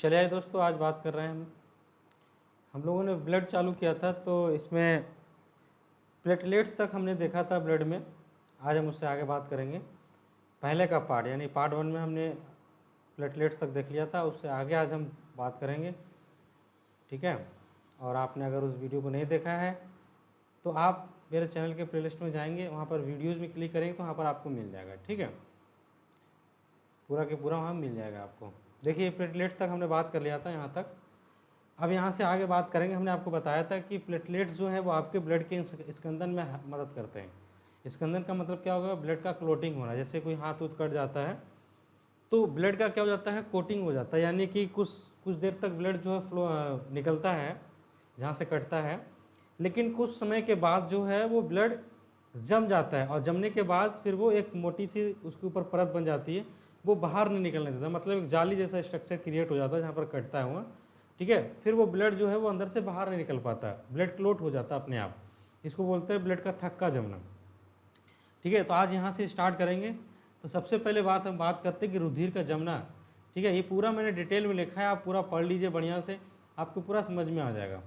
चलिए आइए दोस्तों, आज बात कर रहे हैं हम लोगों ने ब्लड चालू किया था तो इसमें प्लेटलेट्स तक हमने देखा था ब्लड में। आज हम उससे आगे बात करेंगे। पहले का पार्ट यानी पार्ट 1 में हमने प्लेटलेट्स तक देख लिया था, उससे आगे आज हम बात करेंगे। ठीक है, और आपने अगर उस वीडियो को नहीं देखा है तो आप मेरे चैनल के प्लेलिस्ट में जाएंगे, वहाँ पर वीडियोज़ में क्लिक करेंगे तो वहाँ पर आपको मिल जाएगा। ठीक है, पूरा के पूरा वहाँ मिल जाएगा आपको। देखिए प्लेटलेट्स तक हमने बात कर लिया था यहाँ तक। अब यहाँ से आगे बात करेंगे। हमने आपको बताया था कि प्लेटलेट्स जो है वो आपके ब्लड के स्कंदन में मदद करते हैं। स्कंदन का मतलब क्या होगा? ब्लड का क्लोटिंग होना। जैसे कोई हाथ उत कट जाता है तो ब्लड का क्या हो जाता है? कोटिंग हो जाता है, यानी कि कुछ देर तक ब्लड जो है फ्लो निकलता है जहाँ से कटता है, लेकिन कुछ समय के बाद जो है वो ब्लड जम जाता है, और जमने के बाद फिर वो एक मोटी सी उसके ऊपर परत बन जाती है, वो बाहर नहीं निकलने देता। मतलब एक जाली जैसा स्ट्रक्चर क्रिएट हो जाता है जहाँ पर कटता है वहाँ। ठीक है, फिर वो ब्लड जो है वो अंदर से बाहर नहीं निकल पाता, ब्लड क्लोट हो जाता है अपने आप। इसको बोलते हैं ब्लड का थक्का जमना। ठीक है, तो आज यहाँ से स्टार्ट करेंगे। तो सबसे पहले बात हम बात करते हैं कि रुधिर का जमना। ठीक है, ये पूरा मैंने डिटेल में लिखा है, आप पूरा पढ़ लीजिए बढ़िया से, आपको पूरा समझ में आ जाएगा।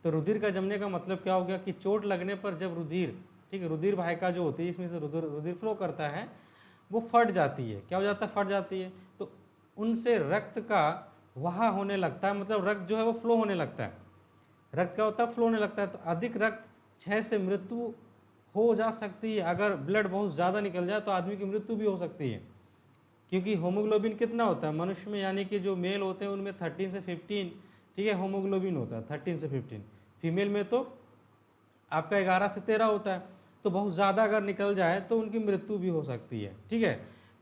तो रुधिर का जमने का मतलब क्या हो गया कि चोट लगने पर जब रुधिर, ठीक है, रुधिर वाहिका जो होती है इसमें से रुधिर फ्लो करता है, वो फट जाती है। क्या हो जाता है? फट जाती है। तो उनसे रक्त का वहाँ होने लगता है, मतलब रक्त जो है वो फ्लो होने लगता है। रक्त क्या होता है? फ्लो होने लगता है। तो अधिक रक्त क्षय से मृत्यु हो जा सकती है। अगर ब्लड बहुत ज़्यादा निकल जाए तो आदमी की मृत्यु भी हो सकती है, क्योंकि होमोग्लोबिन कितना होता है मनुष्य में, यानी कि जो मेल होते हैं उनमें 13 से 15, ठीक है, होमोग्लोबिन होता है 13 से 15। फीमेल में तो आपका 11 से 13 होता है। तो बहुत ज़्यादा अगर निकल जाए तो उनकी मृत्यु भी हो सकती है। ठीक है,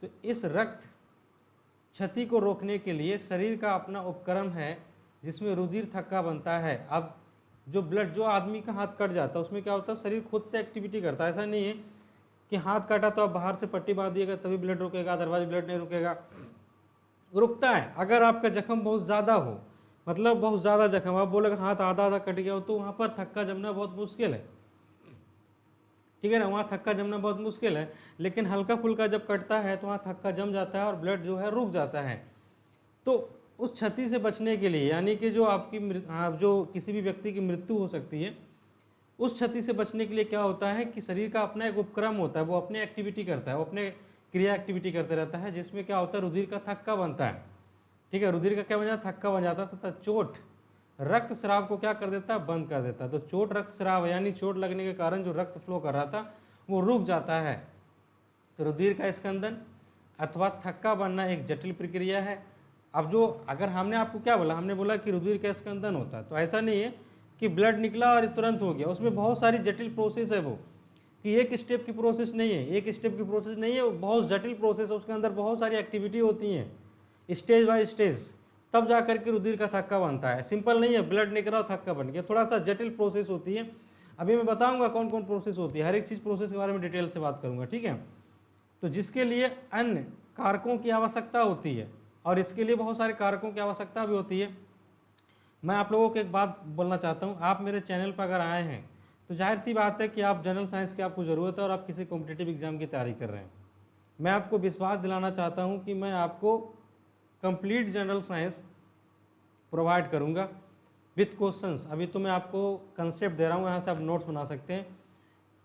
तो इस रक्त क्षति को रोकने के लिए शरीर का अपना उपकरण है जिसमें रुधिर थक्का बनता है। अब जो ब्लड, जो आदमी का हाथ कट जाता है उसमें क्या होता है? शरीर खुद से एक्टिविटी करता है। ऐसा नहीं है कि हाथ काटा तो आप बाहर से पट्टी बांध दिएगा तभी ब्लड रुकेगा, अदरवाइज ब्लड नहीं रुकेगा। रुकता है अगर आपका जख्म बहुत ज़्यादा हो, मतलब बहुत ज़्यादा जख्म, आप बोलेगा हाथ आधा आधा कट गया हो, तो वहाँ पर थक्का जमना बहुत मुश्किल है। ठीक है ना, वहाँ थक्का जमना बहुत मुश्किल है। लेकिन हल्का फुल्का जब कटता है तो वहाँ थक्का जम जाता है और ब्लड जो है रुक जाता है। तो उस क्षति से बचने के लिए, यानी कि जो आपकी जो किसी भी व्यक्ति की मृत्यु हो सकती है, उस क्षति से बचने के लिए क्या होता है कि शरीर का अपना एक उपक्रम होता है, वो अपने एक्टिविटी करता है, वो अपने क्रिया एक्टिविटी करते रहता है, जिसमें क्या होता है? रुधिर का थक्का बनता है। ठीक है, रुधिर का क्या बन जाता है? थक्का बन जाता है। तथा चोट रक्त स्राव को क्या कर देता है? बंद कर देता है। तो चोट रक्त स्राव यानी चोट लगने के कारण जो रक्त फ्लो कर रहा था वो रुक जाता है। तो रुधिर का स्कंदन अथवा थक्का बनना एक जटिल प्रक्रिया है। अब जो, अगर हमने आपको क्या बोला, हमने बोला कि रुधिर का स्कंदन होता है, तो ऐसा नहीं है कि ब्लड निकला और तुरंत हो गया। उसमें बहुत सारी जटिल प्रोसेस है, वो कि एक स्टेप की प्रोसेस नहीं है, एक स्टेप की प्रोसेस नहीं है, वो बहुत जटिल प्रोसेस है। उसके अंदर बहुत सारी एक्टिविटी होती हैं स्टेज बाय स्टेज, तब जा करके रुधिर का थक्का बनता है। सिंपल नहीं है ब्लड निकला और थक्का बन गया, थोड़ा सा जटिल प्रोसेस होती है। अभी मैं बताऊंगा कौन कौन प्रोसेस होती है, हर एक चीज़ प्रोसेस के बारे में डिटेल से बात करूंगा। ठीक है, तो जिसके लिए अन्य कारकों की आवश्यकता होती है और इसके लिए बहुत सारे कारकों की आवश्यकता भी होती है। मैं आप लोगों को एक बात बोलना चाहता हूँ, आप मेरे चैनल पर अगर आए हैं तो जाहिर सी बात है कि आप जनरल साइंस की आपको ज़रूरत है और आप किसी कॉम्पिटिटिव एग्जाम की तैयारी कर रहे हैं। मैं आपको विश्वास दिलाना चाहता हूँ कि मैं आपको कंप्लीट जनरल साइंस प्रोवाइड करूँगा विथ क्वेश्चंस। अभी तो मैं आपको कंसेप्ट दे रहा हूँ, यहाँ से आप नोट्स बना सकते हैं।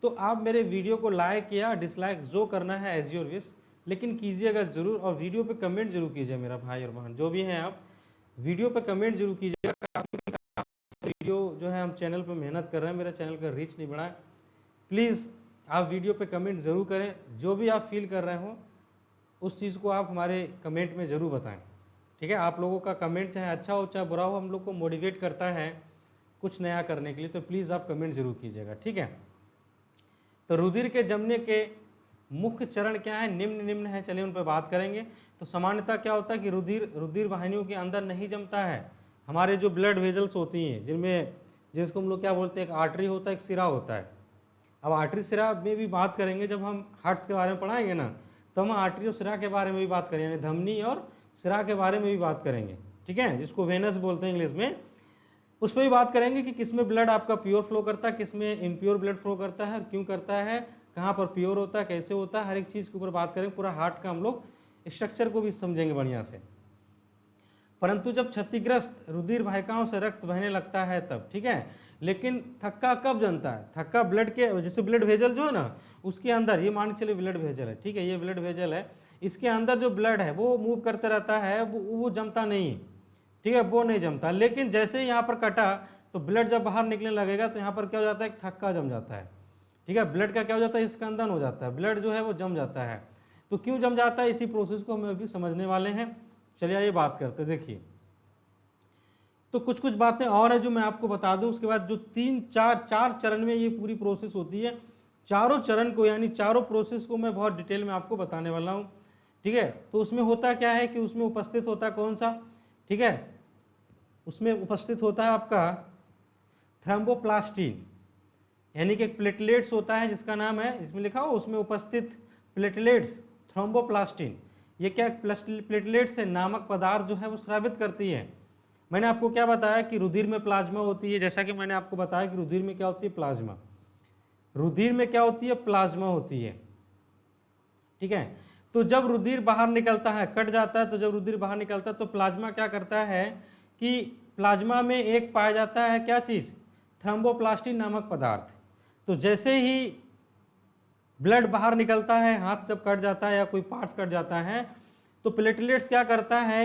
तो आप मेरे वीडियो को लाइक या डिसलाइक जो करना है एज योर विश, लेकिन कीजिएगा ज़रूर, और वीडियो पे कमेंट जरूर कीजिए। मेरा भाई और बहन जो भी हैं, आप वीडियो पे कमेंट जरूर कीजिएगा। वीडियो जो है हम चैनल पे मेहनत कर रहे हैं, मेरा चैनल का रीच नहीं बढ़ा है। प्लीज़ आप वीडियो पे कमेंट ज़रूर करें, जो भी आप फील कर रहे हो उस चीज़ को आप हमारे कमेंट में ज़रूर बताएं। ठीक है, आप लोगों का कमेंट चाहे अच्छा हो चाहे बुरा हो, हम लोग को मोटिवेट करता है कुछ नया करने के लिए। तो प्लीज़ आप कमेंट जरूर कीजिएगा। ठीक है, तो रुधिर के जमने के मुख्य चरण क्या है? निम्न निम्न है, चलिए उन पर बात करेंगे। तो सामान्यतः क्या होता है कि रुधिर वाहिनियों के अंदर नहीं जमता है। हमारे जो ब्लड वेजल्स होती हैं, जिसको हम लोग क्या बोलते हैं, एक आर्टरी होता है, एक सिरा होता है। अब आर्टरी सिरा में भी बात करेंगे, जब हम हार्ट्स के बारे में पढ़ाएंगे ना, तो हम आर्टरी और सिरा के बारे में भी बात करेंगे, यानी धमनी और सिरा के बारे में भी बात करेंगे। ठीक है, जिसको वेनस बोलते हैं इंग्लिश में, उस पर भी बात करेंगे कि किसमें ब्लड आपका प्योर फ्लो करता है, किसमें इम्प्योर ब्लड फ्लो करता है, क्यों करता है, कहाँ पर प्योर होता है, कैसे होता है, हर एक चीज़ के ऊपर बात करेंगे। पूरा हार्ट का हम लोग स्ट्रक्चर को भी समझेंगे बढ़िया से। परंतु जब क्षतिग्रस्त रुधिर वाहिकाओं से रक्त बहने लगता है तब, ठीक है। लेकिन थक्का कब जमता है? थक्का ब्लड के, जैसे ब्लड वेजल जो है ना उसके अंदर, ये मान के चलिए ब्लड वेजल है, ठीक है, ये ब्लड वेजल है, इसके अंदर जो ब्लड है वो मूव करते रहता है, वो जमता नहीं है, ठीक है, वो नहीं जमता। लेकिन जैसे ही यहाँ पर कटा तो ब्लड जब बाहर निकलने लगेगा तो यहाँ पर क्या हो जाता है, एक थक्का जम जाता है, ठीक है, ब्लड का क्या हो जाता है, स्कंदन हो जाता है, ब्लड जो है वो जम जाता है। तो क्यों जम जाता है, इसी प्रोसेस को हम अभी समझने वाले हैं। चलिए आइए बात करते हैं। देखिए तो कुछ कुछ बातें और है जो मैं आपको बता दूं, उसके बाद जो चार चरण में ये पूरी प्रोसेस होती है, चारों चरण को यानी चारों प्रोसेस को मैं बहुत डिटेल में आपको बताने वाला हूँ, ठीक है। तो उसमें होता क्या है कि उसमें उपस्थित होता है कौन सा, ठीक है, उसमें उपस्थित होता है आपका थ्रोम्बोप्लास्टिन, यानी कि एक प्लेटलेट्स होता है जिसका नाम है, इसमें लिखा हो उसमें उपस्थित प्लेटलेट्स थ्रोम्बोप्लास्टिन। ये क्या प्लेटलेट्स है, नामक पदार्थ जो है वो स्रावित करती है। मैंने आपको क्या बताया कि रुधिर में प्लाज्मा होती है, जैसा कि मैंने आपको बताया कि रुधिर में क्या होती है, प्लाज्मा, रुधिर में क्या होती है, प्लाज्मा होती है, ठीक है। तो जब रुधिर बाहर निकलता है, कट जाता है, तो जब रुधिर बाहर निकलता है तो प्लाज्मा क्या करता है कि प्लाज्मा में एक पाया जाता है क्या चीज, थ्रोम्बोप्लास्टिन नामक पदार्थ। तो जैसे ही ब्लड बाहर निकलता है, हाथ जब कट जाता है या कोई पार्ट्स कट जाता है, तो प्लेटलेट्स क्या करता है,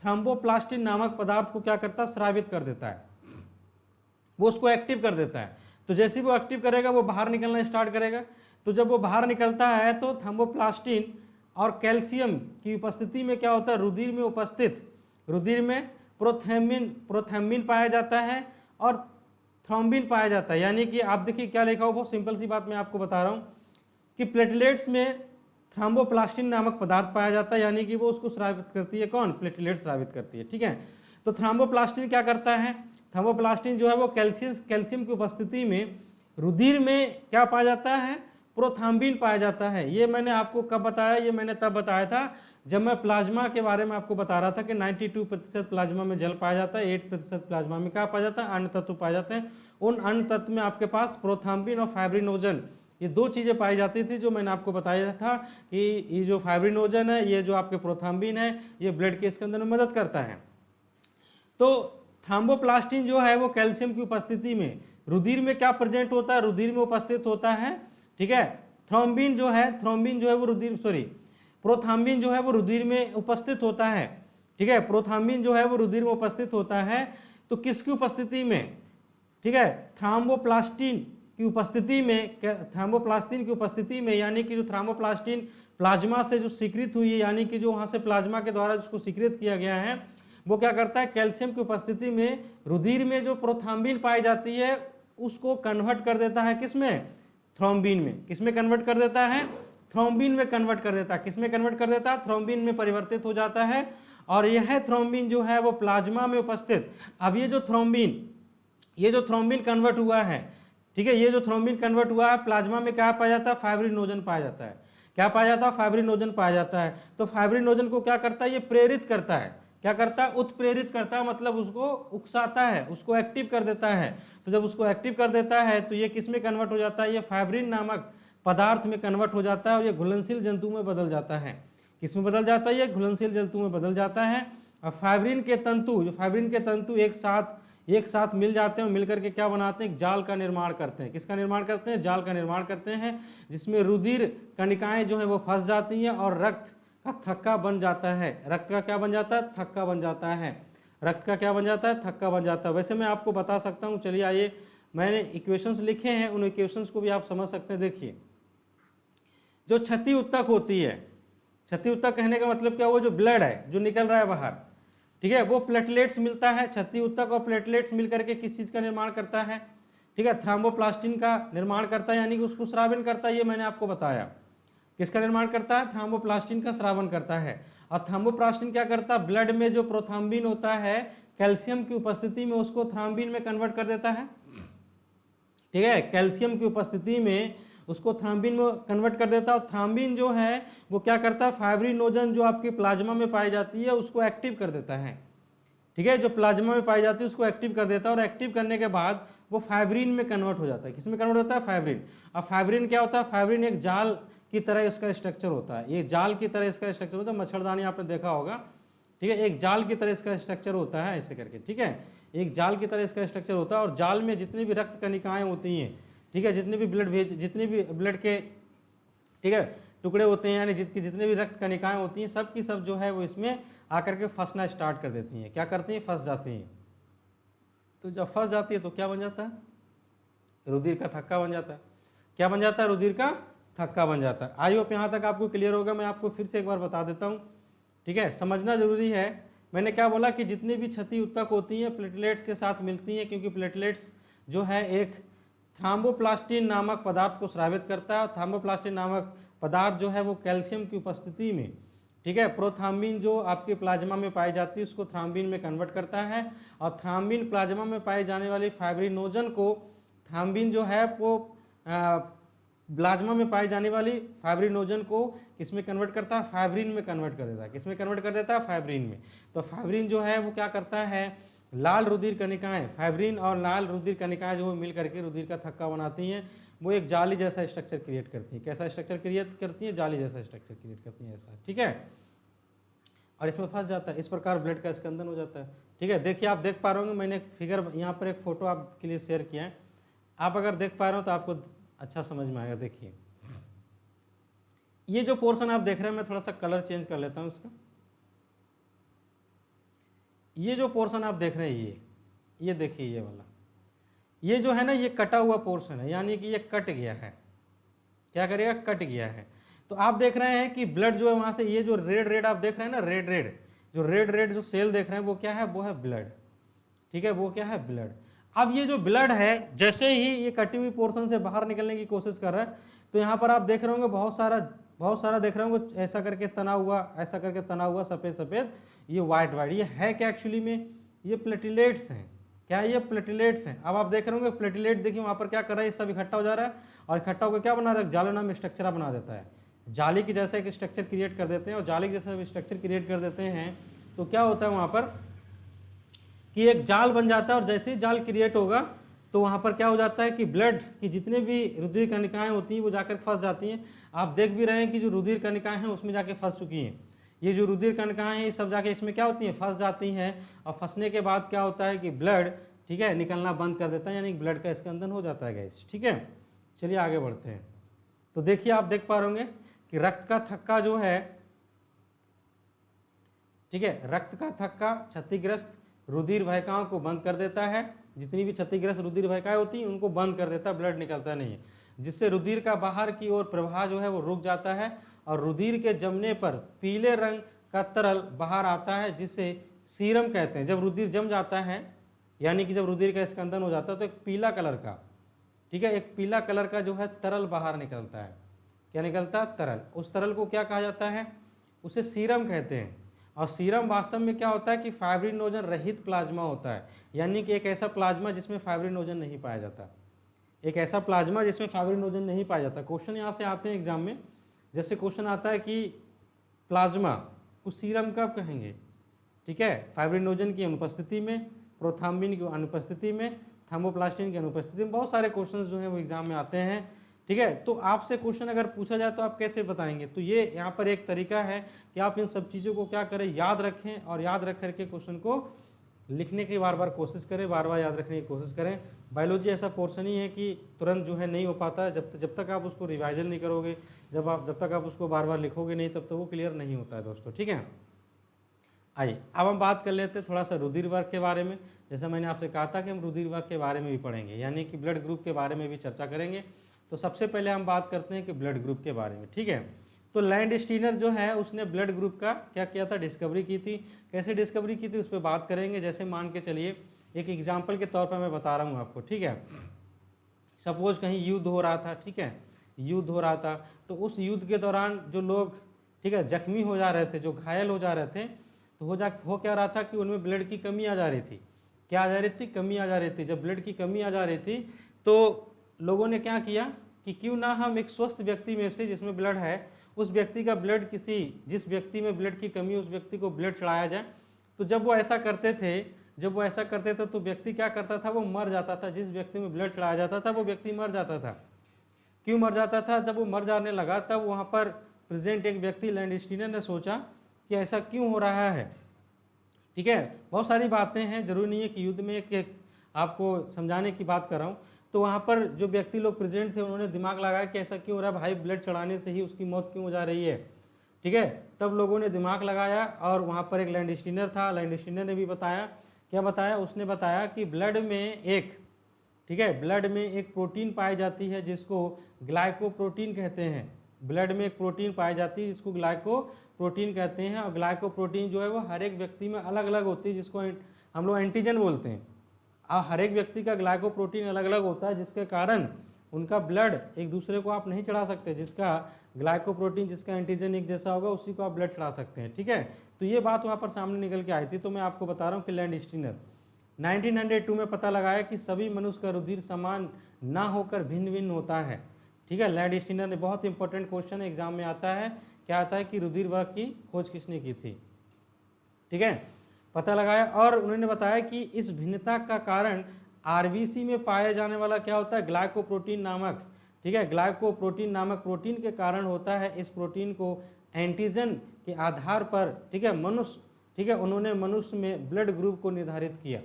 थ्रोम्बोप्लास्टिन नामक पदार्थ को क्या करता है, स्रावित कर देता है, वो उसको एक्टिव कर देता है। तो जैसे ही वो एक्टिव करेगा वो बाहर निकलना स्टार्ट करेगा। तो जब वो बाहर निकलता है तो थ्रोम्बोप्लास्टिन और कैल्शियम की उपस्थिति में क्या होता है, रुधिर में उपस्थित, रुधिर में प्रोथैम्बिन पाया जाता है और थ्रोम्बिन पाया जाता है। यानी कि आप देखिए क्या लिखा हो, बहुत सिंपल सी बात मैं आपको बता रहा हूँ कि प्लेटलेट्स में थ्रोम्बोप्लास्टिन नामक पदार्थ पाया जाता है, यानी कि वो उसको स्रावित करती है, कौन, प्लेटलेट स्रावित करती है, ठीक है। तो थ्रोम्बोप्लास्टिन क्या करता है, थ्रोम्बोप्लास्टिन जो है वो कैल्शियम की उपस्थिति में रुधिर में क्या पाया जाता है, प्रोथाम्बिन पाया जाता है। ये मैंने आपको कब बताया, ये मैंने तब बताया था जब मैं प्लाज्मा के बारे में आपको बता रहा था कि 92% प्लाज्मा में जल पाया जाता है, 8% प्लाज्मा में क्या पाया जाता है, अन्य तत्व पाए जाते हैं। उन अन्य तत्व में आपके पास प्रोथाम्बिन और फाइब्रिनोजन, ये दो चीज़ें पाई जाती थी जो मैंने आपको बताया था कि ये जो फाइब्रिनोजन है, ये जो आपके प्रोथाम्बिन है, ये ब्लड के स्कंदन में मदद करता है। तो थ्रोम्बोप्लास्टिन जो है वो कैल्शियम की उपस्थिति में रुधिर में क्या प्रेजेंट होता है, रुधिर में उपस्थित होता है, ठीक है। थ्रोम्बिन जो है वो रुधिर, प्रोथाम्बिन जो है वो रुधिर में उपस्थित होता है, ठीक है, प्रोथाम्बिन जो है वो रुधिर में उपस्थित होता है। तो किसकी उपस्थिति में, ठीक है, थ्रोम्बोप्लास्टिन की उपस्थिति में, थ्रोम्बोप्लास्टिन की उपस्थिति में, यानी कि जो थ्रोम्बोप्लास्टिन प्लाज्मा से जो सीक्रेट हुई है, यानी कि जो वहाँ से प्लाज्मा के द्वारा जिसको सीक्रेट किया गया है, वो क्या करता है, कैल्शियम की उपस्थिति में रुधिर में जो प्रोथाम्बिन पाई जाती है उसको कन्वर्ट कर देता है, किसमें, थ्रोम्बिन में। किसमें कन्वर्ट कर देता है, थ्रोम्बिन में कन्वर्ट कर देता है। किसमें कन्वर्ट कर देता है, थ्रोम्बिन में परिवर्तित हो जाता है। और यह थ्रोम्बिन जो है वो प्लाज्मा में उपस्थित, अब ये जो थ्रोम्बिन कन्वर्ट हुआ है, ठीक है, ये जो थ्रोम्बिन कन्वर्ट हुआ है प्लाज्मा में क्या पाया जाता है, फाइब्रिनोजन पाया जाता है। क्या पाया जाता है, फाइब्रिनोजन पाया जाता है। तो फाइब्रिनोजन को क्या करता है, ये प्रेरित करता है, क्या करता है, उत्प्रेरित करता है, मतलब उसको उकसाता है, उसको एक्टिव कर देता है। तो जब उसको एक्टिव कर देता है तो ये किस में कन्वर्ट हो जाता है, ये फाइब्रिन नामक पदार्थ में कन्वर्ट हो जाता है और ये घुलनशील जंतु में बदल जाता है। किस में बदल जाता है, ये घुलनशील जंतु में बदल जाता है। और फाइब्रिन के तंतु एक साथ मिल जाते हैं और मिलकर के क्या बनाते हैं, एक जाल का निर्माण करते हैं। किसका निर्माण करते हैं, जाल का निर्माण करते हैं, जिसमें रुधिर कणिकाएं जो है वो फंस जाती हैं और रक्त का थक्का बन जाता है। रक्त का क्या बन जाता है, थक्का बन जाता है। रक्त का क्या बन जाता है, थक्का बन जाता है। वैसे मैं आपको बता सकता हूँ, चलिए आइए, मैंने इक्वेशंस लिखे हैं, उन इक्वेशंस को भी आप समझ सकते हैं। देखिए जो क्षति उत्तक होती है, क्षति उत्तक कहने का मतलब क्या, वो जो ब्लड है जो निकल रहा है बाहर, ठीक है, वो प्लेटलेट्स मिलता है। क्षति उत्तक और प्लेटलेट्स मिलकर के किस चीज़ का निर्माण करता है, ठीक है, थ्रोम्बोप्लास्टिन का निर्माण करता है, यानी कि उसको स्रावन करता है। ये मैंने आपको बताया, किसका निर्माण करता है, थ्रोम्बोप्लास्टिन का स्रावन करता है। और थ्रोम्बोप्लास्टिन क्या करता है, ब्लड में जो प्रोथाम्बिन होता है कैल्शियम की उपस्थिति में उसको थ्रोम्बिन में कन्वर्ट कर देता है, ठीक है, कैल्शियम की उपस्थिति में उसको थ्रोम्बिन में कन्वर्ट कर देता है। और थ्रोम्बिन जो है वो क्या करता है, फाइब्रिनोजन जो आपकी प्लाज्मा में पाई जाती है उसको एक्टिव कर देता है, ठीक है, जो प्लाज्मा में पाई जाती है उसको एक्टिव कर देता है। और एक्टिव करने के बाद वो फाइब्रिन में कन्वर्ट हो जाता है। किसमें कन्वर्ट होता है, फाइब्रिन। अब फाइब्रिन क्या होता है, फाइब्रिन एक जाल की तरह इसका स्ट्रक्चर होता है, ये जाल की तरह इसका स्ट्रक्चर होता है। मच्छरदानी आपने देखा होगा, ठीक है, एक जाल की तरह इसका स्ट्रक्चर होता है ऐसे करके, ठीक है, एक जाल की तरह इसका स्ट्रक्चर होता है। और जाल में जितनी भी रक्त कणिकाएं होती हैं, ठीक है, जितने भी ब्लड के, ठीक है, टुकड़े होते हैं, यानी जितने भी रक्त कणिकाएं होती हैं, सब की सब जो है वो इसमें आकर के फंसना स्टार्ट कर देती हैं। क्या करती हैं? फंस जाती हैं। तो जब फंस जाती है तो क्या बन जाता है? रुधिर का थक्का बन जाता है। क्या बन जाता है? रुधिर का थक्का बन जाता है। आई होप यहाँ तक आपको क्लियर होगा। मैं आपको फिर से एक बार बता देता हूँ, ठीक है, समझना जरूरी है। मैंने क्या बोला कि जितनी भी क्षति उत्तक होती हैं प्लेटलेट्स के साथ मिलती हैं, क्योंकि प्लेटलेट्स जो है एक थ्राम्बोप्लास्टिन नामक पदार्थ को स्रावित करता है। और थ्राम्बोप्लास्टिन नामक पदार्थ जो है वो कैल्शियम की उपस्थिति में, ठीक है, प्रोथ्राम्बिन जो आपके प्लाज्मा में पाई जाती है उसको थ्राम्बिन में कन्वर्ट करता है। और थ्राम्बिन प्लाज्मा में पाई जाने वाली फाइब्रिनोजन को, थ्राम्बिन जो है वो प्लाज्मा में पाई जाने वाली फाइब्रिनोजन को किसमें कन्वर्ट करता है? फाइब्रिन में कन्वर्ट कर देता है। किसमें कन्वर्ट कर देता है? फाइब्रिन में। तो फाइब्रिन जो है वो क्या करता है? लाल रुधिर कणिकाएं, फाइब्रिन और लाल रुधिर कणिकाएं जो मिल करके रुधिर का थक्का बनाती हैं, वो एक जाली जैसा स्ट्रक्चर क्रिएट करती है। कैसा स्ट्रक्चर क्रिएट करती है? जाली जैसा स्ट्रक्चर क्रिएट करती है, ऐसा, ठीक है। और इसमें फंस जाता है, इस प्रकार ब्लड का स्कंदन हो जाता है, ठीक है। देखिए, आप देख पा रहे होंगे, मैंने एक फिगर यहाँ पर, एक फोटो आपके लिए शेयर किया है। आप अगर देख पा रहे हो तो आपको अच्छा समझ में आएगा। देखिए, ये जो पोर्शन आप देख रहे हैं, मैं थोड़ा सा कलर चेंज कर लेता हूँ इसका। ये जो पोर्शन आप देख रहे हैं, ये देखिए, ये वाला, ये जो है ना, ये कटा हुआ पोर्शन है, यानी कि ये कट गया है। क्या करेगा? कट गया है। तो आप देख रहे हैं कि ब्लड जो है वहां से, ये जो रेड रेड आप देख रहे हैं ना, रेड रेड जो सेल देख रहे हैं, वो क्या है? वो है ब्लड, ठीक है, वो क्या है? ब्लड। अब ये जो ब्लड है, जैसे ही ये कटी हुई पोर्शन से बाहर निकलने की कोशिश कर रहा है, तो यहाँ पर आप देख रहे होंगे बहुत सारा देख रहे होंगे ऐसा करके तना हुआ, ऐसा करके तना हुआ, सफेद सफेद, ये व्हाइट व्हाइट, ये है क्या एक्चुअली में? ये प्लेटलेट्स हैं। क्या ये प्लेटलेट्स हैं? अब आप देख रहे होंगे प्लेटलेट, देखिए वहाँ पर क्या कर रहा है, ये सब इकट्ठा हो जा रहा है, और इकट्ठा होकर क्या बना रहा है? जाली नाम स्ट्रक्चर बना देता है। जाली की जैसा एक स्ट्रक्चर क्रिएट कर देते हैं, और जाली जैसा स्ट्रक्चर क्रिएट कर देते हैं तो क्या होता है वहाँ पर कि एक जाल बन जाता है। और जैसे ही जाल क्रिएट होगा तो वहाँ पर क्या हो जाता है कि ब्लड की जितने भी रुधिर कणिकाएं होती हैं वो जाकर फंस जाती हैं। आप देख भी रहे हैं कि जो रुधिर कणिकाएं हैं उसमें जाके फंस चुकी हैं। ये जो रुधिर कणिकाएं हैं ये सब जाके इसमें क्या होती हैं? फंस जाती हैं। और फंसने के बाद क्या होता है कि ब्लड, ठीक है, निकलना बंद कर देता है, यानी ब्लड का स्कंदन हो जाता है गैस, ठीक है। चलिए आगे बढ़ते हैं। तो देखिए, आप देख पा रहे होंगे कि रक्त का थक्का जो है, ठीक है, रक्त का थक्का क्षतिग्रस्त रुधिर वाहिकाओं को बंद कर देता है। जितनी भी क्षतिग्रस्त रुधिर वाहिकाएं होती हैं उनको बंद कर देता है, ब्लड निकलता नहीं है, जिससे रुधिर का बाहर की ओर प्रवाह जो है वो रुक जाता है। और रुधिर के जमने पर पीले रंग का तरल बाहर आता है, जिसे सीरम कहते हैं। जब रुधिर जम जाता है, यानी कि जब रुधिर का स्कंदन हो जाता है, तो एक पीला कलर का, ठीक है, एक पीला कलर का जो है तरल बाहर निकलता है। क्या निकलता है? तरल। उस तरल को क्या कहा जाता है? उसे सीरम कहते हैं। और सीरम वास्तव में क्या होता है कि फाइब्रिनोजन रहित प्लाज्मा होता है, यानी कि एक ऐसा प्लाज्मा जिसमें फाइब्रिनोजन नहीं पाया जाता। एक ऐसा प्लाज्मा जिसमें फाइब्रिनोजन नहीं पाया जाता। क्वेश्चन यहाँ से आते हैं एग्जाम में, जैसे क्वेश्चन आता है कि प्लाज्मा को सीरम कब कहेंगे, ठीक है, फाइब्रिनोजन की अनुपस्थिति में, प्रोथ्राम्बिन की अनुपस्थिति में, थर्मोप्लास्टिन की अनुपस्थिति में। बहुत सारे क्वेश्चन जो हैं वो एग्जाम में आते हैं, ठीक है। तो आपसे क्वेश्चन अगर पूछा जाए तो आप कैसे बताएंगे? तो ये यहाँ पर एक तरीका है कि आप इन सब चीज़ों को क्या करें, याद रखें, और याद रख करके क्वेश्चन को लिखने की बार बार कोशिश करें, बार बार याद रखने की कोशिश करें। बायोलॉजी ऐसा पोर्शन ही है कि तुरंत जो है नहीं हो पाता है। जब तक आप उसको रिवाइजन नहीं करोगे, जब तक आप उसको बार बार लिखोगे नहीं, तब तक वो क्लियर नहीं होता है दोस्तों, ठीक है। आइए अब हम बात कर लेते हैं थोड़ा सा रुधिर वर्ग के बारे में। जैसा मैंने आपसे कहा था कि हम रुधिर वर्ग के बारे में भी पढ़ेंगे, यानी कि ब्लड ग्रुप के बारे में भी चर्चा करेंगे। तो सबसे पहले हम बात करते हैं कि ब्लड ग्रुप के बारे में, ठीक है। तो लैंडस्टीनर जो है उसने ब्लड ग्रुप का क्या किया था? डिस्कवरी की थी। कैसे डिस्कवरी की थी उस पर बात करेंगे। जैसे मान के चलिए, एक एग्जाम्पल के तौर पर मैं बता रहा हूँ आपको, ठीक है। सपोज कहीं युद्ध हो रहा था, ठीक है, युद्ध हो रहा था, तो उस युद्ध के दौरान जो लोग, ठीक है, जख्मी हो जा रहे थे, जो घायल हो जा रहे थे, तो हो क्या रहा था कि उनमें ब्लड की कमी आ जा रही थी। क्या आ जा रही थी? कमी आ जा रही थी। जब ब्लड की कमी आ जा रही थी तो लोगों ने क्या किया कि क्यों ना हम एक स्वस्थ व्यक्ति में से जिसमें ब्लड है, उस व्यक्ति का ब्लड जिस व्यक्ति में ब्लड की कमी है उस व्यक्ति को ब्लड चढ़ाया जाए। तो जब वो ऐसा करते थे तो व्यक्ति क्या करता था? वो मर जाता था। जिस व्यक्ति में ब्लड चढ़ाया जाता था वो व्यक्ति मर जाता था। क्यों मर जाता था? जब वो मर जाने लगा तब वहाँ पर प्रेजेंट एक व्यक्ति लैंडस्टीनर ने सोचा कि ऐसा क्यों हो रहा है, ठीक है। बहुत सारी बातें हैं, जरूरी नहीं है कि युद्ध में एक आपको समझाने की बात कर रहा हूँ। तो वहाँ पर जो व्यक्ति लोग प्रेजेंट थे उन्होंने दिमाग लगाया कि ऐसा क्यों हो रहा है भाई, ब्लड चढ़ाने से ही उसकी मौत क्यों हो जा रही है। ठीक है, तब लोगों ने दिमाग लगाया और वहाँ पर एक लैंडस्टीनर था, लैंडस्टीनर ने भी बताया, क्या बताया, उसने बताया कि ब्लड में एक, ठीक है, ब्लड में एक प्रोटीन पाई जाती है जिसको ग्लाइकोप्रोटीन कहते हैं। ब्लड में एक प्रोटीन पाई जाती है जिसको ग्लाइकोप्रोटीन कहते हैं, और ग्लाइकोप्रोटीन जो है वो हर एक व्यक्ति में अलग अलग होती है, जिसको हम लोग एंटीजन बोलते हैं। हर एक व्यक्ति का ग्लाइकोप्रोटीन अलग अलग होता है, जिसके कारण उनका ब्लड एक दूसरे को आप नहीं चढ़ा सकते। जिसका ग्लाइकोप्रोटीन, जिसका एंटीजन एक जैसा होगा उसी को आप ब्लड चढ़ा सकते हैं। ठीक है, तो ये बात वहाँ पर सामने निकल के आई थी। तो मैं आपको बता रहा हूँ कि लैंडस्टीनर 1902 में पता लगाया कि सभी मनुष्य का रुधिर समान ना होकर भिन्न भिन्न होता है। ठीक है, लैंडस्टीनर ने, बहुत इंपॉर्टेंट क्वेश्चन एग्जाम में आता है, क्या आता है कि रुधिर वर्ग की खोज किसने की थी। ठीक है, पता लगाया और उन्होंने बताया कि इस भिन्नता का कारण आरबीसी में पाया जाने वाला क्या होता है, ग्लाइकोप्रोटीन नामक, ठीक है, ग्लाइकोप्रोटीन नामक प्रोटीन के कारण होता है। इस प्रोटीन को एंटीजन के आधार पर, ठीक है, मनुष्य, ठीक है, उन्होंने मनुष्य में ब्लड ग्रुप को निर्धारित किया।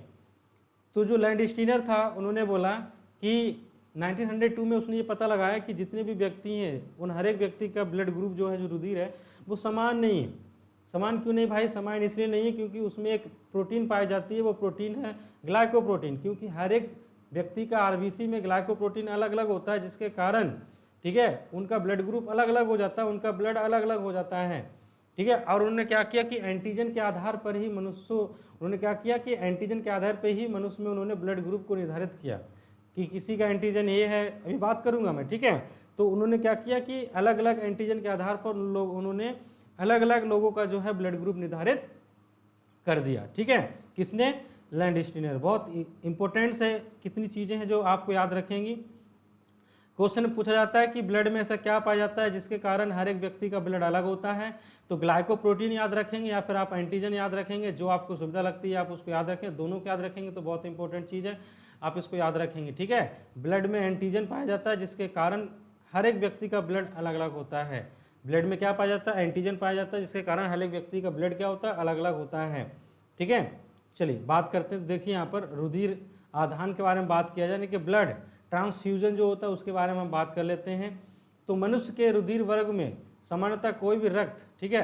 तो जो लैंडस्टीनर था उन्होंने बोला कि 1902 में उसने ये पता लगाया कि जितने भी व्यक्ति हैं उन हर एक व्यक्ति का ब्लड ग्रुप जो है, जो रुधिर है, वो समान नहीं है। समान क्यों नहीं भाई, समान इसलिए नहीं है क्योंकि उसमें एक प्रोटीन पाई जाती है, वो प्रोटीन है ग्लाइकोप्रोटीन। क्योंकि हर एक व्यक्ति का आरबीसी में ग्लाइकोप्रोटीन अलग अलग होता है, जिसके कारण, ठीक है, उनका ब्लड ग्रुप अलग अलग हो जाता है, उनका ब्लड अलग अलग हो जाता है। ठीक है, और उन्होंने क्या किया कि एंटीजन के आधार पर ही मनुष्य, उन्होंने क्या किया कि एंटीजन के आधार पर ही मनुष्य में उन्होंने ब्लड ग्रुप को निर्धारित किया कि किसी का एंटीजन ये है, अभी बात करूंगा मैं। ठीक है, तो उन्होंने क्या किया कि अलग अलग एंटीजन के आधार पर उन्होंने अलग अलग लोगों का जो है ब्लड ग्रुप निर्धारित कर दिया। ठीक है, किसने, लैंडस्टीनर। बहुत इंपॉर्टेंट है, कितनी चीजें हैं जो आपको याद रखेंगी। क्वेश्चन पूछा जाता है कि ब्लड में ऐसा क्या पाया जाता है जिसके कारण हर एक व्यक्ति का ब्लड अलग होता है। तो ग्लाइकोप्रोटीन याद रखेंगे या फिर आप एंटीजन याद रखेंगे, जो आपको सुविधा लगती है आप उसको याद रखें। दोनों को याद रखेंगे तो बहुत इंपॉर्टेंट चीज़ है, आप इसको याद रखेंगे। ठीक है, ब्लड में एंटीजन पाया जाता है जिसके कारण हर एक व्यक्ति का ब्लड अलग अलग होता है। ब्लड में क्या पाया जाता है, एंटीजन पाया जाता है जिसके कारण हर एक व्यक्ति का ब्लड क्या होता है, अलग अलग होता है। ठीक है, चलिए बात करते हैं। देखिए यहाँ पर रुधिर आधान के बारे में बात किया जाए, यानी कि ब्लड ट्रांसफ्यूजन जो होता है उसके बारे में हम बात कर लेते हैं। तो मनुष्य के रुधिर वर्ग में सामान्यतः कोई भी रक्त, ठीक है,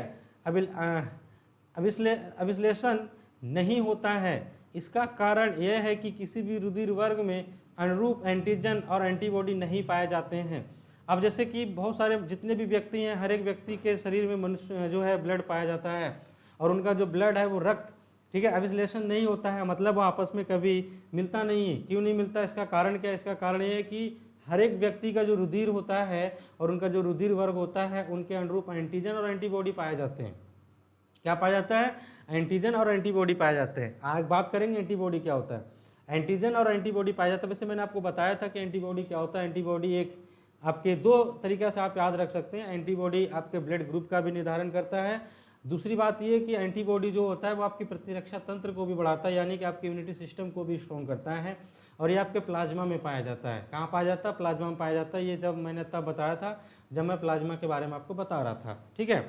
अभिश्लेषण नहीं होता है। इसका कारण यह है कि किसी भी रुधिर वर्ग में अनुरूप एंटीजन और एंटीबॉडी नहीं पाए जाते हैं। अब जैसे कि बहुत सारे जितने भी व्यक्ति हैं, हर एक व्यक्ति के शरीर में मनुष्य जो है ब्लड पाया जाता है, और उनका जो ब्लड है वो रक्त, ठीक है, अभिश्लेषण नहीं होता है, मतलब वो आपस में कभी मिलता नहीं है। क्यों नहीं मिलता, इसका कारण क्या है, इसका कारण ये है कि हर एक व्यक्ति का जो रुधिर होता है और उनका जो रुधिर वर्ग होता है, उनके अनुरूप एंटीजन और एंटीबॉडी पाए जाते हैं। क्या पाया जाता है, एंटीजन और एंटीबॉडी पाए जाते हैं। आज बात करेंगे एंटीबॉडी क्या होता है। एंटीजन और एंटीबॉडी पाया जाता है। वैसे मैंने आपको बताया था कि एंटीबॉडी क्या होता है। एंटीबॉडी एक आपके दो तरीके से आप याद रख सकते हैं। एंटीबॉडी आपके ब्लड ग्रुप का भी निर्धारण करता है। दूसरी बात ये कि एंटीबॉडी जो होता है वो आपकी प्रतिरक्षा तंत्र को भी बढ़ाता है, यानी कि आपके इम्यूनिटी सिस्टम को भी स्ट्रॉन्ग करता है। और ये आपके प्लाज्मा में पाया जाता है। कहाँ पाया जाता है, प्लाज्मा में पाया जाता है। ये जब मैंने तब बताया था जब मैं प्लाज्मा के बारे में आपको बता रहा था। ठीक है,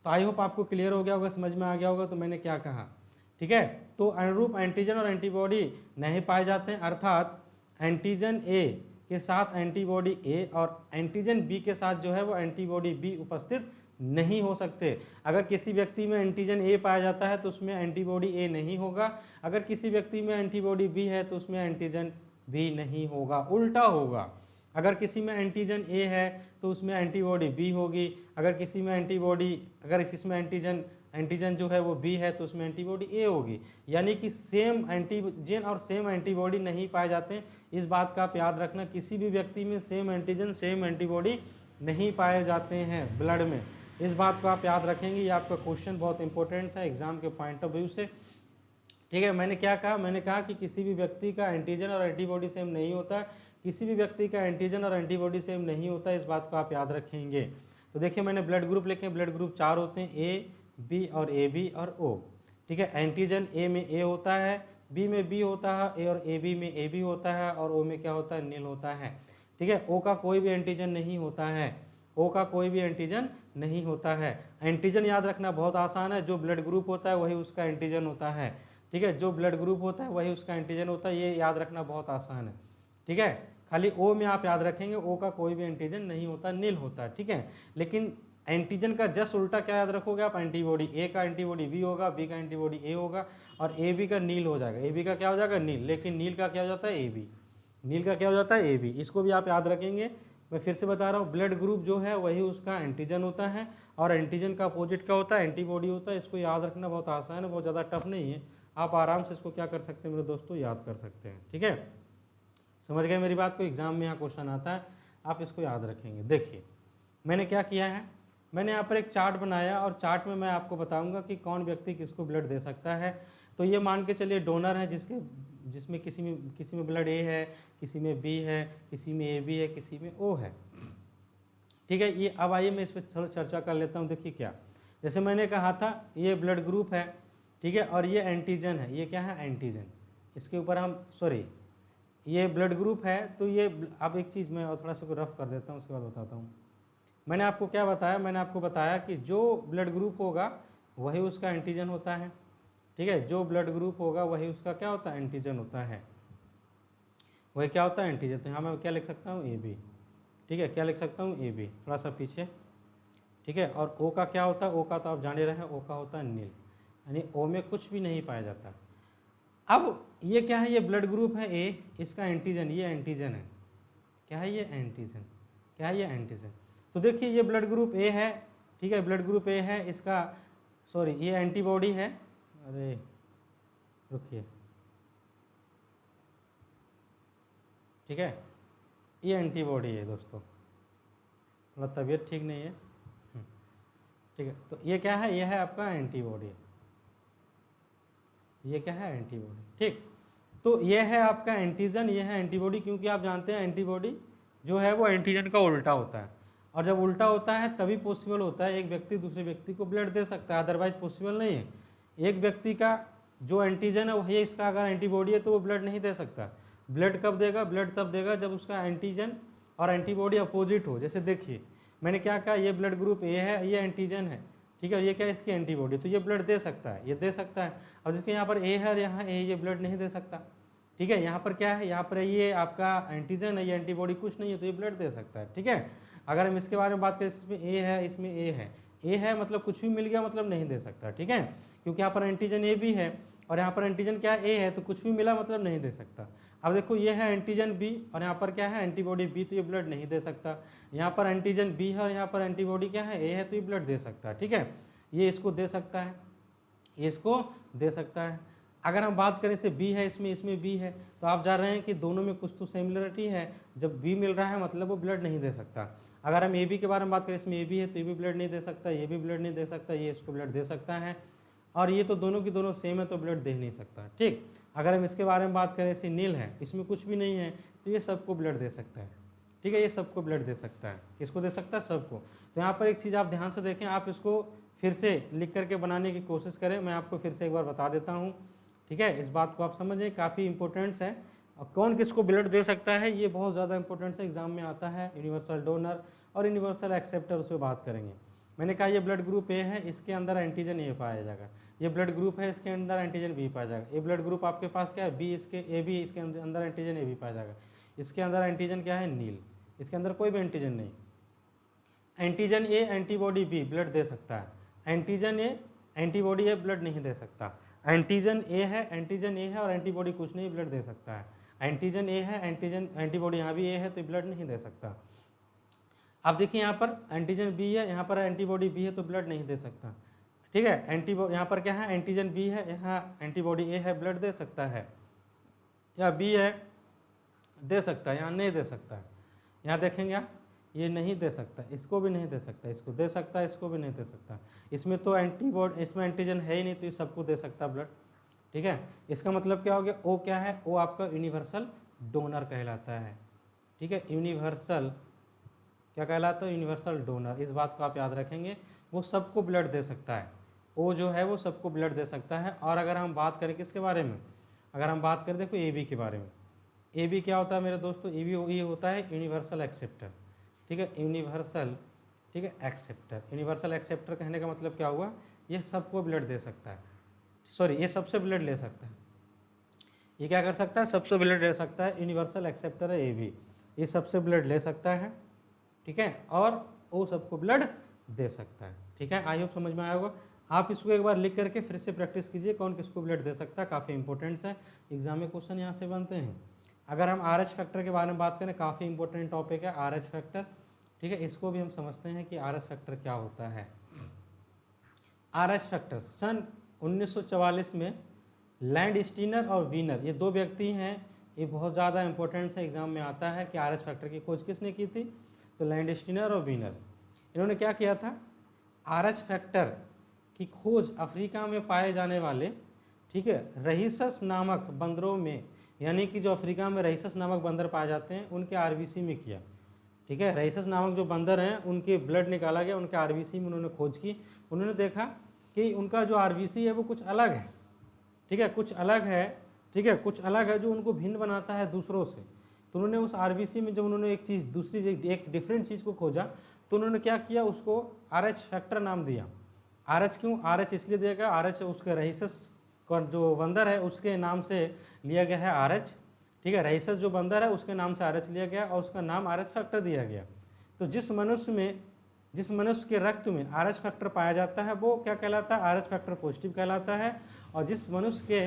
तो आई होप आपको क्लियर हो गया होगा, समझ में आ गया होगा तो मैंने क्या कहा। ठीक है, तो अनुरूप एंटीजन और एंटीबॉडी नहीं पाए जाते हैं, अर्थात एंटीजन ए के साथ एंटीबॉडी ए और एंटीजन बी के साथ जो है वो एंटीबॉडी बी उपस्थित नहीं हो सकते। अगर किसी व्यक्ति में एंटीजन ए पाया जाता है तो उसमें एंटीबॉडी ए नहीं होगा। अगर किसी व्यक्ति में एंटीबॉडी बी है तो उसमें एंटीजन बी नहीं होगा, उल्टा होगा। अगर किसी में एंटीजन ए है तो उसमें एंटीबॉडी बी होगी। अगर किसी में एंटीजन जो है वो बी है तो उसमें एंटीबॉडी ए होगी। यानी कि सेम एंटीजन और सेम एंटीबॉडी नहीं पाए जाते हैं। इस बात का आप याद रखना, किसी भी व्यक्ति में सेम एंटीजन सेम एंटीबॉडी नहीं पाए जाते हैं ब्लड में। इस बात को आप याद रखेंगे। ये आपका क्वेश्चन बहुत इंपॉर्टेंट है एग्जाम के पॉइंट ऑफ व्यू से। ठीक है, मैंने क्या कहा, मैंने कहा कि किसी भी व्यक्ति का एंटीजन और एंटीबॉडी सेम नहीं होता। किसी भी व्यक्ति का एंटीजन और एंटीबॉडी सेम नहीं होता, इस बात को आप याद रखेंगे। तो देखिए मैंने ब्लड ग्रुप लिखे, ब्लड ग्रुप 4 होते हैं, ए बी और ए बी और ओ। ठीक है, एंटीजन ए में ए होता है, बी में बी होता है, ए और ए बी में ए बी होता है, और ओ में क्या होता है, नील होता है। ठीक है, ओ का कोई भी एंटीजन नहीं होता है, ओ का कोई भी एंटीजन नहीं होता है। एंटीजन याद रखना बहुत आसान है, जो ब्लड ग्रुप होता है वही उसका एंटीजन होता है। ठीक है, जो ब्लड ग्रुप होता है वही उसका एंटीजन होता है, ये याद रखना बहुत आसान है। ठीक है, खाली ओ में आप याद रखेंगे, ओ का कोई भी एंटीजन नहीं होता, नील होता है। ठीक है, लेकिन एंटीजन का जस्ट उल्टा क्या याद रखोगे आप, एंटीबॉडी। ए का एंटीबॉडी बी होगा, बी का एंटीबॉडी ए होगा, और ए बी का नील हो जाएगा। ए बी का क्या हो जाएगा, नील। लेकिन नील का क्या हो जाता है, ए बी। नील का क्या हो जाता है, ए बी। इसको भी आप याद रखेंगे। मैं फिर से बता रहा हूँ, ब्लड ग्रुप जो है वही उसका एंटीजन होता है, और एंटीजन का अपोजिट क्या होता है, एंटीबॉडी होता है। इसको याद रखना बहुत आसान है, बहुत ज़्यादा टफ नहीं है। आप आराम से इसको क्या कर सकते हैं मेरे दोस्तों, याद कर सकते हैं। ठीक है, समझ गए मेरी बात को। एग्जाम में यहाँ क्वेश्चन आता है, आप इसको याद रखेंगे। देखिए मैंने क्या किया है, मैंने यहाँ पर एक चार्ट बनाया, और चार्ट में मैं आपको बताऊंगा कि कौन व्यक्ति किसको ब्लड दे सकता है। तो ये मान के चलिए डोनर है, जिसमें किसी में ब्लड ए है, किसी में बी है, किसी में ए बी है, किसी में ओ है। ठीक है, ये अब आइए मैं इस पर थोड़ा चर्चा कर लेता हूँ। देखिए क्या, जैसे मैंने कहा था ये ब्लड ग्रुप है, ठीक है, और ये एंटीजन है। ये क्या है, एंटीजन। इसके ऊपर हम ये ब्लड ग्रुप है। तो ये अब एक चीज़ मैं और थोड़ा सा रफ कर देता हूँ, उसके बाद बताता हूँ। मैंने आपको क्या बताया, मैंने आपको बताया कि जो ब्लड ग्रुप होगा वही उसका एंटीजन होता है। ठीक है, जो ब्लड ग्रुप होगा वही उसका क्या होता है, एंटीजन होता है। वही क्या होता है, एंटीजन। तो यहाँ मैं क्या लिख सकता हूँ, ए बी। ठीक है, क्या लिख सकता हूँ, ए बी। थोड़ा सा पीछे। ठीक है, और ओ का क्या होता है, ओ का तो आप जान ही रहे हैं, ओ का होता है नील, यानी ओ में कुछ भी नहीं पाया जाता। अब ये क्या है, ये ब्लड ग्रुप है ए, इसका एंटीजन, ये एंटीजन है। क्या है, ये एंटीजन। क्या है, ये एंटीजन। तो देखिए ये ब्लड ग्रुप ए है। ठीक है, ब्लड ग्रुप ए है, इसका ये एंटीबॉडी है। अरे रुकिए, ठीक है, ये एंटीबॉडी है दोस्तों, थोड़ा तबीयत ठीक नहीं है। ठीक है, तो ये क्या है, ये है आपका एंटीबॉडी। ये क्या है, एंटीबॉडी। ठीक, तो ये है आपका एंटीजन, ये है एंटीबॉडी। क्योंकि आप जानते हैं एंटीबॉडी जो है वो एंटीजन का उल्टा होता है, और जब उल्टा होता है तभी पॉसिबल होता है एक व्यक्ति दूसरे व्यक्ति को ब्लड दे सकता है, अदरवाइज पॉसिबल नहीं है। एक व्यक्ति का जो एंटीजन है वही इसका अगर एंटीबॉडी है तो वो ब्लड नहीं दे सकता। ब्लड कब देगा, ब्लड तब देगा जब उसका एंटीजन और एंटीबॉडी अपोजिट हो। जैसे देखिए मैंने क्या कहा, ये ब्लड ग्रुप ए है, ये एंटीजन है। ठीक है, ये क्या है, इसकी एंटीबॉडी, तो ये ब्लड दे सकता है, ये दे सकता है। और जिसके यहाँ पर ए है और यहाँ ए, ये ब्लड नहीं दे सकता। ठीक है, यहाँ पर क्या है, यहाँ पर ये आपका एंटीजन है, ये एंटीबॉडी कुछ नहीं है, तो ये ब्लड दे सकता है। ठीक है, अगर हम इसके बारे में बात करें, इसमें ए है, इसमें ए है, ए है मतलब कुछ भी मिल गया मतलब नहीं दे सकता। ठीक है, क्योंकि यहाँ पर एंटीजन ए भी है और यहाँ पर एंटीजन क्या है, ए है, तो कुछ भी मिला मतलब नहीं दे सकता। अब देखो ये है एंटीजन बी और यहाँ पर क्या है, एंटीबॉडी बी, तो ये ब्लड नहीं दे सकता। यहाँ पर एंटीजन बी है और यहाँ पर एंटीबॉडी क्या है, ए है, तो ये ब्लड दे सकता है। ठीक है, ये इसको दे सकता है, ये इसको दे सकता है। अगर हम बात करें से बी है, इसमें बी है, तो आप जान रहे हैं कि दोनों में कुछ तो सिमिलरिटी है। जब बी मिल रहा है मतलब वो ब्लड नहीं दे सकता। अगर हम ए बी के बारे में बात करें, इसमें ए बी है तो ये भी ब्लड नहीं दे सकता, ये भी ब्लड नहीं दे सकता, ये इसको ब्लड दे सकता है। और ये तो दोनों की दोनों सेम है तो ब्लड दे नहीं सकता। ठीक, अगर हम इसके बारे में बात करें, इसे नील है, इसमें कुछ भी नहीं है, तो ये सबको ब्लड दे सकता है। ठीक है, ये सबको ब्लड दे सकता है। किसको दे सकता है, सबको। तो यहाँ पर एक चीज़ आप ध्यान से देखें, आप इसको फिर से लिख करके बनाने की कोशिश करें। मैं आपको फिर से एक बार बता देता हूँ। ठीक है, इस बात को आप समझें, काफ़ी इंपॉर्टेंट्स है। और कौन किसको ब्लड दे सकता है ये बहुत ज़्यादा इंपॉर्टेंट है, एग्जाम में आता है। यूनिवर्सल डोनर और यूनिवर्सल एक्सेप्टर, उस पर बात करेंगे। मैंने कहा ये ब्लड ग्रुप ए है, इसके अंदर एंटीजन ए पाया जाएगा। ये ब्लड ग्रुप है, इसके अंदर एंटीजन बी पाया जाएगा। ये ब्लड ग्रुप आपके पास क्या है, बी, इसके ए बी, इसके अंदर एंटीजन ए बी पाया जाएगा। इसके अंदर एंटीजन क्या है, नील, इसके अंदर कोई भी एंटीजन नहीं। Antigen A antibody B blood दे सकता है, antigen A antibody A blood नहीं दे सकता। एंटीजन ए है और एंटीबॉडी कुछ नहीं, ब्लड दे सकता है। एंटीजन ए है, एंटीबॉडी यहाँ भी ए है तो ब्लड नहीं दे सकता। अब देखिए यहाँ पर एंटीजन बी है, यहाँ पर एंटीबॉडी बी है तो ब्लड नहीं दे सकता। ठीक है, यहाँ पर क्या है, एंटीजन बी है, यहाँ एंटीबॉडी ए है, ब्लड दे सकता है। या बी है, दे सकता है, यहाँ नहीं दे सकता है। यहाँ देखेंगे आप, ये नहीं दे सकता, इसको भी नहीं दे सकता, इसको दे सकता है, इसको भी नहीं दे सकता। इसमें तो इसमें एंटीजन है ही नहीं, तो ये सबको दे सकता ब्लड। ठीक है, इसका मतलब क्या हो गया, ओ क्या है, ओ आपका यूनिवर्सल डोनर कहलाता है। ठीक है, यूनिवर्सल क्या कहलाता है, यूनिवर्सल डोनर। इस बात को आप याद रखेंगे, वो सबको ब्लड दे सकता है। ओ जो है वो सबको ब्लड दे सकता है। और अगर हम बात करें किसके बारे में, अगर हम बात करें देखो ए बी के बारे में, ए बी क्या होता है मेरे दोस्तों, ए बी ये होता है यूनिवर्सल एक्सेप्टर। ठीक है, यूनिवर्सल, ठीक ठीक है। एक्सेप्टर, यूनिवर्सल एक्सेप्टर कहने का मतलब क्या हुआ, ये सबको ब्लड दे सकता है, सॉरी ये सबसे ब्लड ले सकता है। ये क्या कर सकता है, सबसे ब्लड ले सकता है, यूनिवर्सल एक्सेप्टर है AB, ये सबसे ब्लड ले सकता है, ठीक है, और वो सबको ब्लड दे सकता है, ठीक है। आई होप समझ में आया होगा। आप इसको एक बार लिख करके फिर से प्रैक्टिस कीजिए, कौन किसको ब्लड दे सकता है, काफ़ी इंपॉर्टेंट है, एग्जाम में क्वेश्चन यहाँ से बनते हैं। अगर हम RH फैक्टर के बारे में बात करें, काफ़ी इंपॉर्टेंट टॉपिक है RH फैक्टर, ठीक है, इसको भी हम समझते हैं कि RH फैक्टर क्या होता है। RH फैक्टर सन 1944 में लैंडस्टीनर और वीनर, ये दो व्यक्ति हैं, ये बहुत ज़्यादा इंपॉर्टेंट है, एग्जाम में आता है कि RH फैक्टर की खोज किसने की थी, तो लैंडस्टीनर और वीनर। इन्होंने क्या किया था, RH फैक्टर की खोज अफ्रीका में पाए जाने वाले, ठीक है, रहीसस नामक बंदरों में, यानी कि जो अफ्रीका में रहीसस नामक बंदर पाए जाते हैं उनके RBC में किया, ठीक है। रहीसस नामक जो बंदर हैं उनके ब्लड निकाला गया, उनके RBC में उन्होंने खोज की, उन्होंने देखा कि उनका जो RBC है वो कुछ अलग है, ठीक है, कुछ अलग है, ठीक है, कुछ अलग है जो उनको भिन्न बनाता है दूसरों से। तो उन्होंने उस RBC में जब उन्होंने एक चीज़ दूसरी एक डिफरेंट चीज़ को खोजा, तो उन्होंने क्या किया, उसको RH फैक्टर नाम दिया। RH क्यों, RH इसलिए दिया गया, RH उसके रहीसस का जो बंदर है उसके नाम से लिया गया है RH, ठीक है, रहीसस जो बंदर है उसके नाम से RH लिया गया और उसका नाम RH फैक्टर दिया गया। तो जिस मनुष्य के रक्त में RH फैक्टर पाया जाता है वो क्या कहलाता है, RH फैक्टर पॉजिटिव कहलाता है, और जिस मनुष्य के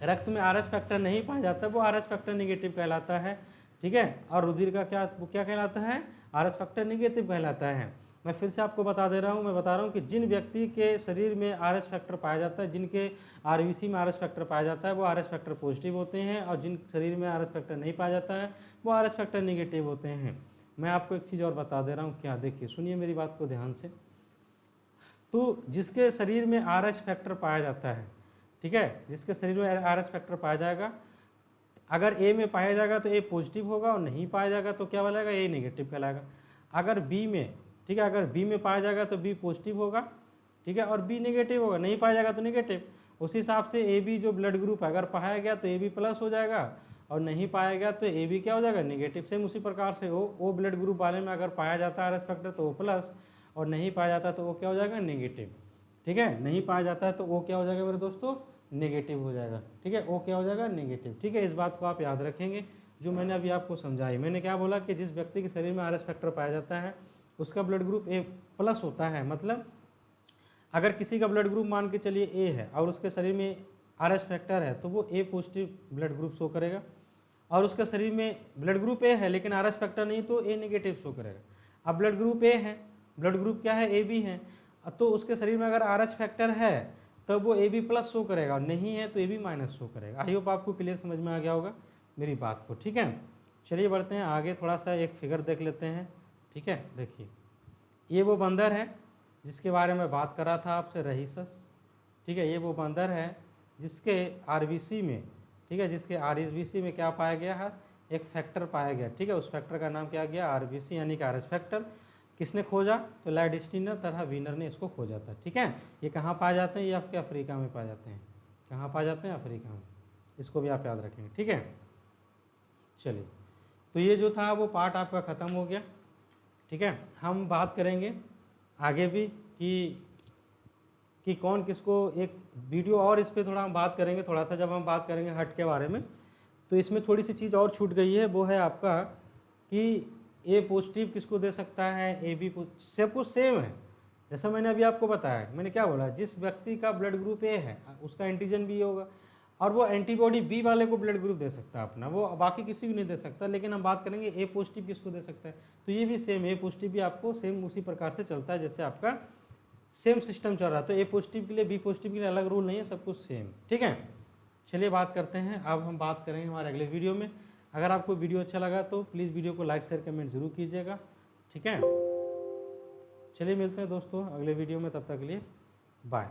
रक्त में RH फैक्टर नहीं पाया जाता वो RH फैक्टर निगेटिव कहलाता है, ठीक है। और रुधिर का क्या कहलाता है, RH फैक्टर निगेटिव कहलाता है। मैं फिर से आपको बता रहा हूँ कि जिन व्यक्ति के शरीर में RH फैक्टर पाया जाता है, जिनके RBC में RH फैक्टर पाया जाता है वो RH फैक्टर पॉजिटिव होते हैं, और जिन शरीर में RH फैक्टर नहीं पाया जाता है वो RH फैक्टर निगेटिव होते हैं। मैं आपको एक चीज़ और बता दे रहा हूँ, क्या, देखिए सुनिए मेरी बात को ध्यान से। तो जिसके शरीर में RH फैक्टर पाया जाता है, ठीक है, जिसके शरीर में RH फैक्टर पाया जाएगा, अगर A में पाया जाएगा तो A पॉजिटिव होगा, और नहीं पाया जाएगा तो क्या बोलेगा, A नेगेटिव कहलाएगा। अगर B में, ठीक है, अगर B में पाया जाएगा तो B पॉजिटिव होगा, ठीक है, और B नेगेटिव होगा, नहीं पाया जाएगा तो नेगेटिव। उसी हिसाब से AB जो ब्लड ग्रुप है, अगर पाया गया तो AB प्लस हो जाएगा, और नहीं पाया गया तो AB क्या हो जाएगा, नेगेटिव। सेम उसी प्रकार से O ब्लड ग्रुप वाले में अगर पाया जाता है RH फैक्टर तो O प्लस, और नहीं पाया जाता तो O क्या हो जाएगा, नेगेटिव, ठीक है। नहीं पाया जाता है तो O क्या हो जाएगा मेरे दोस्तों, नेगेटिव हो जाएगा, ठीक है, O क्या हो जाएगा, नेगेटिव, ठीक है। इस बात को आप याद रखेंगे जो मैंने अभी आपको समझाई। मैंने क्या बोला कि जिस व्यक्ति के शरीर में RH फैक्टर पाया जाता है उसका ब्लड ग्रुप A प्लस होता है, मतलब अगर किसी का ब्लड ग्रुप मान के चलिए A है और उसके शरीर में RH फैक्टर है तो वो A positive blood group show करेगा, और उसके शरीर में ब्लड ग्रुप A है लेकिन RH फैक्टर नहीं तो A नेगेटिव शो करेगा। अब ब्लड ग्रुप A है, ब्लड ग्रुप क्या है, AB है, तो उसके शरीर में अगर RH फैक्टर है तब वो AB प्लस शो करेगा, और नहीं है तो AB माइनस शो करेगा। आई होप आपको क्लियर समझ में आ गया होगा मेरी बात को, ठीक है। चलिए बढ़ते हैं आगे, थोड़ा सा एक फिगर देख लेते हैं, ठीक है। देखिए ये वो बंदर है जिसके बारे में बात कर रहा था आपसे, रहीसस, ठीक है, ये वो बंदर है जिसके RBC में, ठीक है, जिसके RBC में क्या पाया गया है, एक फैक्टर पाया गया, ठीक है, उस फैक्टर का नाम क्या गया, RBC यानी कि RH फैक्टर। किसने खोजा, तो लैंडस्टीनर तथा वीनर ने इसको खोजा था, ठीक है। ये कहाँ पाए जाते हैं, ये आपके अफ्रीका में पाए जाते हैं, कहाँ पाए जाते हैं, अफ्रीका में, इसको भी आप याद रखेंगे, ठीक है। चलिए, तो ये जो था वो पार्ट आपका ख़त्म हो गया, ठीक है। हम बात करेंगे आगे भी कि कौन किसको, एक वीडियो और इस पर थोड़ा हम बात करेंगे, थोड़ा सा जब हम बात करेंगे हट के बारे में, तो इसमें थोड़ी सी चीज़ और छूट गई है, वो है आपका कि A पॉजिटिव किसको दे सकता है, AB सब कुछ सेम है। जैसा मैंने अभी आपको बताया, मैंने क्या बोला, जिस व्यक्ति का ब्लड ग्रुप A है उसका एंटीजन B होगा, और वो एंटीबॉडी B वाले को ब्लड ग्रुप दे सकता है अपना, वो बाकी किसी को नहीं दे सकता। लेकिन हम बात करेंगे A पॉजिटिव किसको दे सकता है, तो ये भी सेम, A पॉजिटिव भी आपको सेम उसी प्रकार से चलता है जैसे आपका सेम सिस्टम चल रहा है। तो A पॉजिटिव के लिए B पॉजिटिव के लिए अलग रूल नहीं है, सब कुछ सेम, ठीक है। चलिए बात करते हैं, अब हम बात करेंगे हमारे अगले वीडियो में। अगर आपको वीडियो अच्छा लगा तो प्लीज़ वीडियो को लाइक शेयर कमेंट जरूर कीजिएगा, ठीक है। चलिए मिलते हैं दोस्तों अगले वीडियो में, तब तक के लिए बाय।